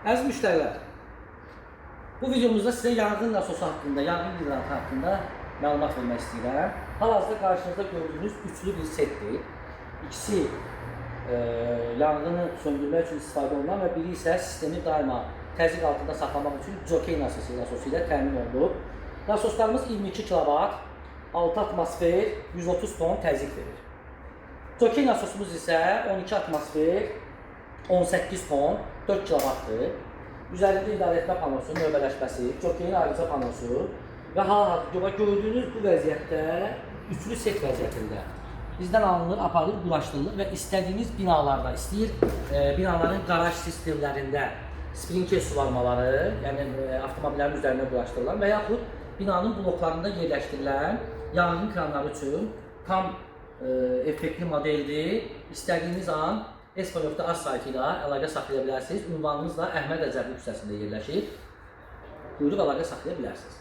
Əziz müştərilər, bu videomuzda sizə yanğın nasosu haqqında, yanğın hidratı haqqında məlumat vermək istəyirəm. Hal-hazırda qarşınızda gördüyünüz üçlü bir setdir. İkisi yanğını söndürmək üçün istifadə olunan və biri isə sistemi daima təzyiq altında saxlamaq üçün jokey nasosu ilə təmin olunub. Nasoslarımız 22 kW, 6 atmosfer, 130 ton təzyiq verir. Jokey nasosumuz isə 12 atmosfer, 18 ton, 4 kW-dır. Üzərində idarəetmə panosu, növbələşməsi, jokeyin ayrıca panosu və hal-hazırda gördüyünüz bu vəziyyətdə üçlü set vəziyyətində bizdən alınır, aparılır, quraşdırılır və istədiyiniz binalarda, binaların qaraj sistemlərində sprinkler suvarmaları, yəni avtomobillərin üzərində quraşdırılan və yaxud binanın bloklarında yerləşdirilən yanğın kranları üçün tam effektli modeldir. İstədiyiniz an Espa.az saytı ilə əlaqə saxlaya bilərsiniz. Ünvanımız da Əhməd Əcəbli küçəsində yerləşir. Buyurub əlaqə saxlaya bilərsiniz.